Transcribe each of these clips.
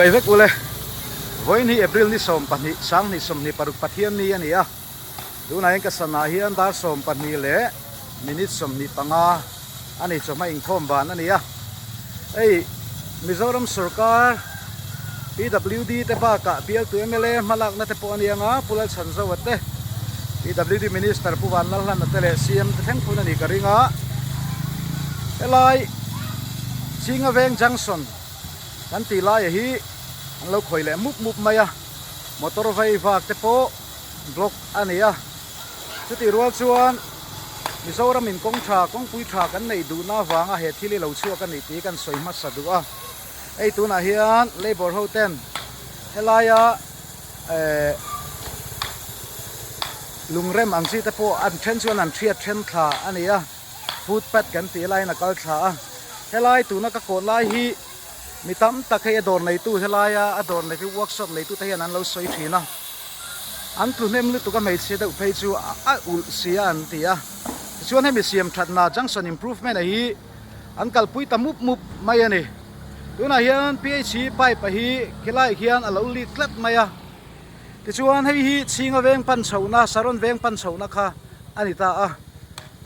ไปเวกุเลยวันนี้Aprilนี่สมปันนี้สังนี่สมนี่ปรุกปะเทียมนี่อันนี้ดูนายก็สนาเฮียนดาสมปันนี้เละมินิสมนี่ปังอันนี้สมัยอิงทอมบานอันนี้มิโซรัมสุรการ PWD เตปากะเบียลตัวMLAมาลักนัดเตปอันนี้ปุลชันสวัสดิ์ PWD Minister ผู้วันนั่นนั่นเตเลซีมแท่งพูนันนี่กริงไล่ชิงเวงจังสันกันตีไล่ฮีเราคอยเล่มุบมามอเตอร์ไฟฟ้าเตปบล็อกอันนี้สุดที่รัวชวนมิโซรามินกงชากงปุยชากันในดูน่าวางเหตุที่เราชั่วกันในตีกันสวยมัสดุตัวน่าเฮียนเลเบอร์โฮเทนเฮลายลุงเรมอังซีเตปอันเทนชวนอันเทียเทนขาอันนี้ฟูดแพดกันตีไล่นักกัลชาเฮลายตัวนักโกไล่ฮีมีตั้มตะเคียดอนในตู้เฮลายอดอนในที่เวิร์กช็อปในตู้ที่นั้นเราสวยทีนะอันตุเนมลุตุก็ไม่เสียดายไปจูอุลเสียอันตีชวนให้มีเสียมถัดนาจังสัน improvement ฮีอันกัลปุยตามุบไม่ยันนี่ตัวน่าเฮียน PhD ไปไปฮีคิไลเฮียนอัลอุลิกลัดไม่ที่ชวนให้ฮีชิงเวงปันเสานะสารนเวงปันเสานะคะอันนี้ตา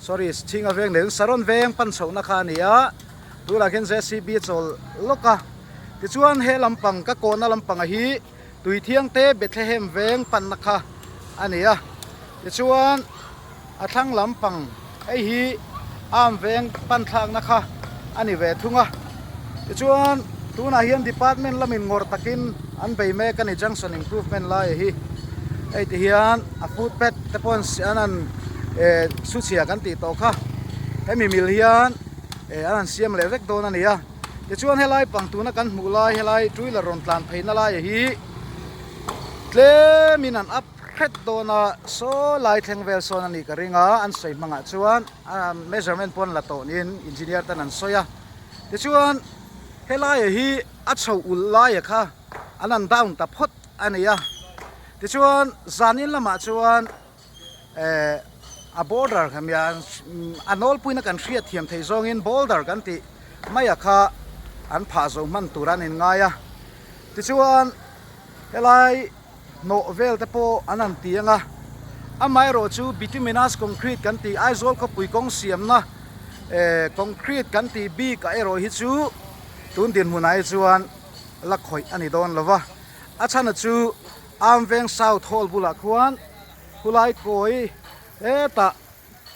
sorry ชิงเวงหนึ่งสารนเวงปันเสานะคะนี่ตัวละเห็นเจสีบีจอลลูกที่ชวนให้ลำปังก็โกนลำปังฮีตุยเที่ยงเตเบทเลเฮมเวงปันนะคะอันนี้ที่ชวนทั้งลำปังไอฮีอามเวงปันทางนะคะอันนี้เวทุงที่ชวนตัวน่าเฮียน department ละมินงอร์ตักินอันไปแม่กันในจังสัน improvement ไล่ฮีไอที่เฮียนฟูดเป็ดแต่ปนอันนั้นสุเสียกันตีโตค่ะให้มีมิลเฮียนอันนั้นเสียมเล็กโดนอันนี้ที่ชวนให้ไล่ปังตัวนักกันมูไล่ให้ไล่จุยละรอนตานไปนั่นไล่ฮีเลมินันอัพเฮ็ดโดนโซไล่แทงเวลโซนันนี่กริงอันใส่มังชวนmeasurement ปนละโตนิน engineer ตันนั้นโซยที่ชวนให้ไล่ฮีอัดเสาอุลไล่ค่ะอันนั้นดาวน์ตะพดอันนี้ที่ชวนจานินละมาชวนborder ขมีอันนอลปุยนักการเชียร์ทีมไทยจงอิน border กันที่ไม่ค่ะอันพาจงมันตุรันอินง่ายที่ชวนให้ไล่โนเวลแต่พออันนั้นตีงไม่รอจูบิทูมินัสคอนกรีตกันที่ไอโซลก็ปุยกงเสียมนะคอนกรีตกันที่บีกับไอโรฮิจูตุนดินหุ่นไอจวนลักหอยอันนี้โดนแล้ววะอาจารย์จูอัมเวงซาวทอลบุลักวันบุไลโกยตา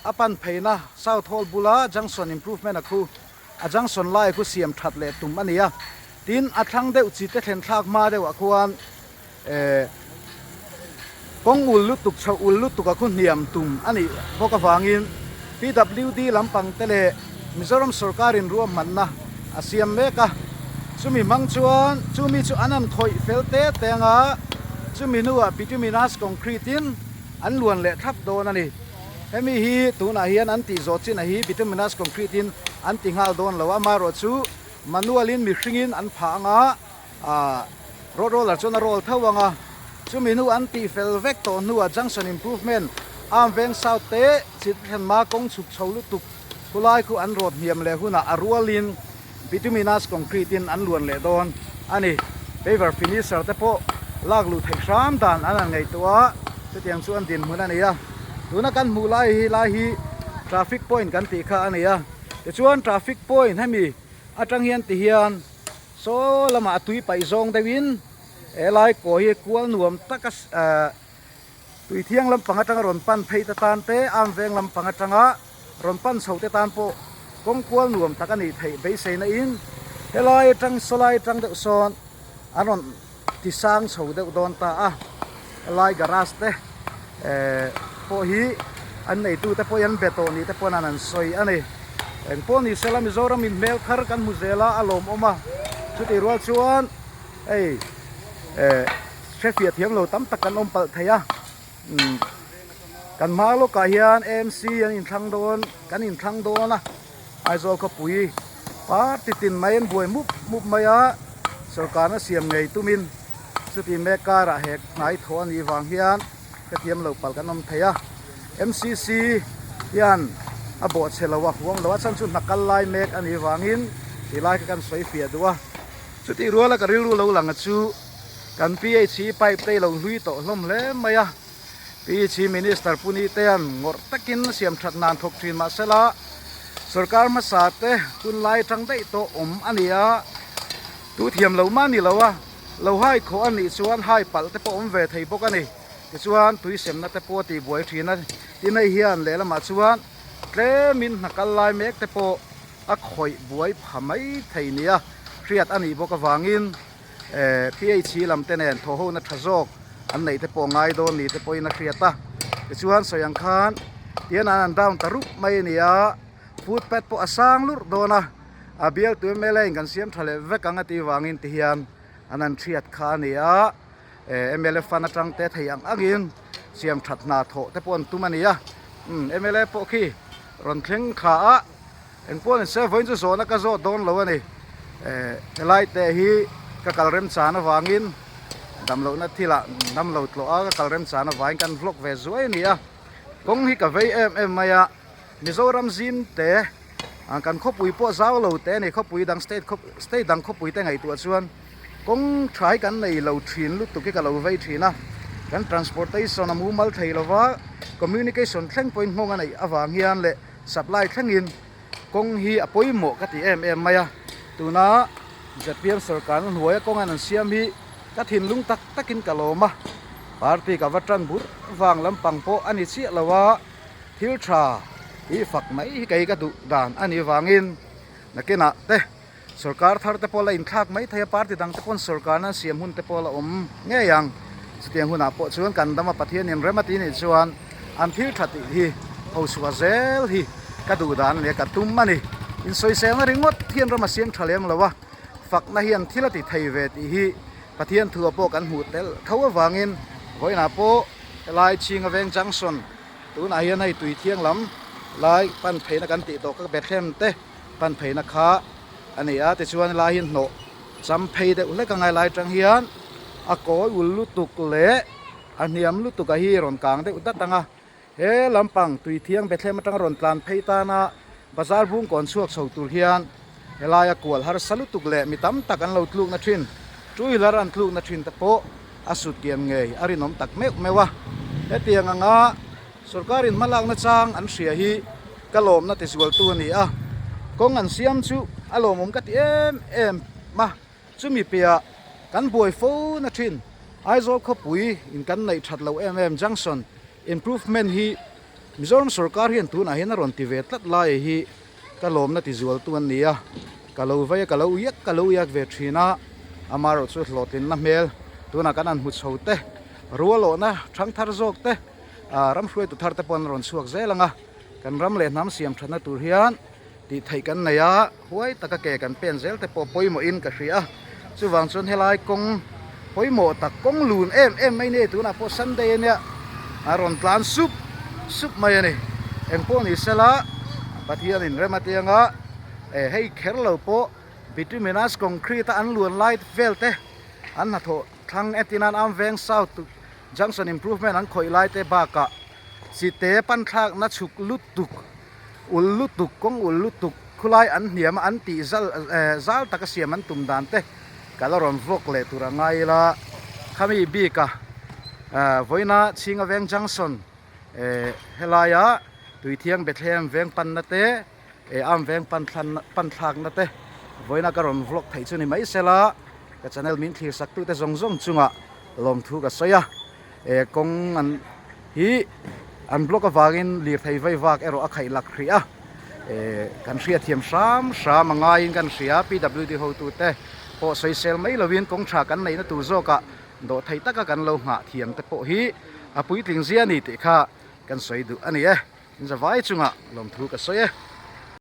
อปันเพนะซาวทอลบุลาจังสัน improvement นะคูจังสันไล่คูเสียมทัดเล็ตุมอันนี้ดินอัทั้งเดือดจิตเห็นทากมาเดือดควรกงอุลลุตุกชาวอุลลุตุกคุณเนียมตุมอันนี้พวกฟังอิน PWD ลำปังเตเลมิโซรัมสุรการินรวมมันนะอาเซียมเมกะจุมีมังชวนจุมีจุอันนั้นถอยเฟลเตเตงจุมีนัวบิทูมินัสคอนกรีตินอันล้วนเละทับโดนนี่เฮมีฮีตัวน่าเฮียนอันติโจจินฮีบิทูมินัสคอนกรีตินอันติงาลโดนแล้วว่ามารอจูมันนัวลินมีชิงินอันผางโรลจนโรลเท่าวังจุมีนัวอันติเฟลเวกโตนัวจังสัน improvement อัมเวงซาวเตจิตเห็นมากงสุกชาวลุตุกผู้ไล่คืออันรถเหียมเลยหุ่นอารัวลินบิทูมินัสคอนกรีตินอันล้วนเละโดนอันนี้เปเวอร์ฟินิชเซอร์แต่พอลากลูเทครามดันอันนั้นไงตัวจะเตียงส่วนดินเหมือนอันนี้ดูนักการมูไล่ฮีทราฟิกพอยต์กันตีข้าอันนี้จะชวนทราฟิกพอยต์ให้มีอาจังเฮียนตีเฮียนโซละมาตุยไปซองเดวินไล่ก่อฮีกวนหน่วมตะกัสตุยเที่ยงลำปังจังรอนปันเพยตะตานเตอัมเวงลำปังจังรอนปันเสาเตตานโปกงกวนหน่วมตะกันนี่ไทยเบสเซนอินไล่จังสไลจังเดซอนอันนั้นที่สร้างเสาเดโดนตาไล่การาสเตพอฮีอันไหนตู้แต่พอยันเบโตนี่แต่พอนั้นสวยอันนี้พอนี่เซลามิโซรามินเมลคาร์กันมุเซลาอารมณ์ออกมาชุดที่รัวชวนเชฟเฟียเทียมเราตั้มตะกันอมเปิดไทยกันมาโลกาเฮียนเอ็มซียันอินทังโดนกันอินทังโดนนะไอโซลก็ปุยป้าติดไม่เอ็นบวยมุบไม่สุรการน่ะเสียมไงตุมินสุดที่เมการะเหกนายทอนอีวางเฮียนกระเทียมเราปัลกันนมไทยMCC ยันอบอดเชลวะห่วงแล้วว่าฉันชุนนักกันไล่เมกอันอีวางอินที่ไล่กันสวยเฟียดัวช สุติรัวแล้วก็ริ้วเราหลังชูกันพี่ไอชีไปเตะเราลุยโตล้มเล่มายะพี่ชีมินิสเตอร์ปุนิเตียนงดตะกินเสียมชัดนานทกทีนมาเสละสุรการมาสาเตตุนไล่จังได้โตอันนี้ตูเทียมเรามานี่แล้ววะเราให้ขออันนี้ส่วนให้ปัลแต่พอเวทให้พวกอันนี้ส่วนตุยเสียมนัดแต่พอตีบวยทีนั้นที่ในเฮียนเลยละมาส่วนเกรมินนักลายเมกแต่พออักข่อยบวยผาไม่ไทยเนี่ยเครียดอันนี้พวกวางินพี่ไอชีลำเตนนทโหนัทจอกอันไหนแต่พอง่ายโดนนี่แต่พอนักเครียดตาส่วนสยังคานเดี๋ยวนั้นดาวตรุกไม่เนี่ยฟูดเป็ดพออสางลุดโดนะอาเบียลตัวเมลัยกันเสียมทะเลเวกังตีวางินที่เฮียนอันนั้นเครียดขาเนี่ยเมลัยฟันจังเตะทยังอักินเสียมชัดนาโถแต่พอตุมันเนี่ยเมลัยพอขี้รอนเคร่งขาเอ็งพวกนี้เซฟไว้จะโซนก็โซโดนแล้วนี่ไล่แต่ฮีก็กลเริ่มสานวางินดำเหล่านั้นที่ละดำเหล่าตัวก็กลเริ่มสานวางินกันฟลอกเวสวยนี่กงฮีกับเวมายามิโซรัมซินเตะกันขบุยพวกสาวเหล่าเตะนี่ขบุยดังสเตทดังขบุยแต่ไงตัวส่วนกงใช้กันในเหล่าทีนลุตุกิกับเหล่าเวทีนะกัน transportation มูมัลไทยละว่า communication แข่งพอยงงอันไหนอวางเฮียนเละ supply แข่งอินกงฮีอภัยหมกกติมายาตัวน่าจัดเพียงสกัดหัวกงอันนั้นเสียมีกัทินลุงตักกินกะโลมาปาร์ตี้กับวัตรันบุตรวางลำปังโปอันนี้เสียละว่าทิลชาอีฝักไม่ไกลกระดุดานอันนี้วางอินนักกินอะเตะสกัดทาร์เตปอลอินทักไม่ทายปาร์ตี้ดังเตปอนสกัดนั้นเสียมุ่นเตปอลเงี้ยยังสเตียงหุ่นอาโปชวนกันดำมาปะเทียนินเรมาตีนี่ชวนอันทิลทัดฮีเอาสวาเซลฮีกระดุดานเนี่ยกระตุ้มมันนี่อินโซยเซลนั่งริงวดเทียนเรามาเสียงทะเลมละวะฝักนาเฮียนที่ละติไทยเวทีฮีปะเทียนทัวโปกันหูเตลเขาว่าวางินไว้นาโปลายชิงเวงจังสันตัวนาเฮียนให้ตุยเที่ยงล้ำลายปั้นเพนักันติโตก็เบ็ดเทมเตปั้นเพนักขาอันนี้แต่ชวนลายหินโนจำเพยเด็กเล็กไงลายจังเฮียนอากอยอุลุตุกเละอันเนียมลุตุกฮีรอนกลางเด็กอุตตังอ่ะเฮลำปังตุยเที่ยงเบ็ดเทมมาจังรอนกลางเพยตานาบาซาร์บุ้งก่อนสวกสาวตุเฮียนเฮลายกวลฮาร์สลุตุกเละมีตั้มตักันเราตลุกนัชินช่วยลารันตลุกนัชินตะโปอสุดเกียมเงยอารินอมตักเมกเมวะเอเตียงงะสุรการินมาลังนัจางอันเสียฮีกะโลมนัติสวลตัวนี้กงอันเสียมชูอารมณ์กัดมาชูมีเปียกันบวยฟูนัชินไอโซขปุยอินกันในชัดเราจังสัน improvement ฮีมิโซรัมสุรการินตัวน่ะเห็นรอนติเวตลัดลายฮีกะโลมนัติสวลตัวนี้กะโลไว้กะโลยักเวทีน่ะอามารถสุดหลอดินน้ำเมลตัวนักการหุ่นโซ่เตะรัวโลนะทั้งทาร์โจกเตะรำช่วยตุทาร์เตปอนรอนสวกเซลังกันรำเล่นน้ำเสียมชนะตุเฮียนที่ไทยกันเนียหวยตะกะเกกันเป็นเซลแต่ปอยโมอินกะเสียสุวรรณชนเฮลายกงปอยโมตะกงลูนไม่เนี่ยตัวนักพอซันเดย์เนี่ยรอนกลานซุปมาเนี่ยเอ็งพวกนี้เสละปะเทียนินเรมาเตียงให้เคร์ลโปบิทูมินัสคอนกรีตอันล้วนไลท์เวลเตอันนั้นโถทั้งเอตินันอัมเวงเซาท์จังสันอิมพรูฟเมนต์อันคอยไลท์เตบากะสิเตปันทักนัดฉุกลุตุกอุลลุตุกกงอุลลุตุกคุไลอันเหนียมอันตีซัลตะกเสียมันตุมดานเตกะลารอนฟลกเลตุระไงละขมีบีกะไว้นะชิงเวงจังสันเฮลายะตุยเทียงเบทเลมเวงปันนัเตอัมเวงปันทักนัเตไว้นะกะรอนฟลกไทยชุนี่ไม่เสละกะชาแนลมินทีสักตุเตจงจุงะลมทุกะสยะกงอันฮีอันบล็อกวากินลีไทยไว้วากเอโรอไข่ลักเรียกันเสียเทียมสามง่ายกันเสีย PWD เขาตัวเตะพอใส่เซลไม่ละเวียนกงฉากันในนั่นตัวโจกะโดไทยตะกะกันเราหาเทียมแต่พอฮีอปุยติงเสียนี่ติค่ะกันสวยดูอันนี้จะไว้จุงะลมทุกะสยะ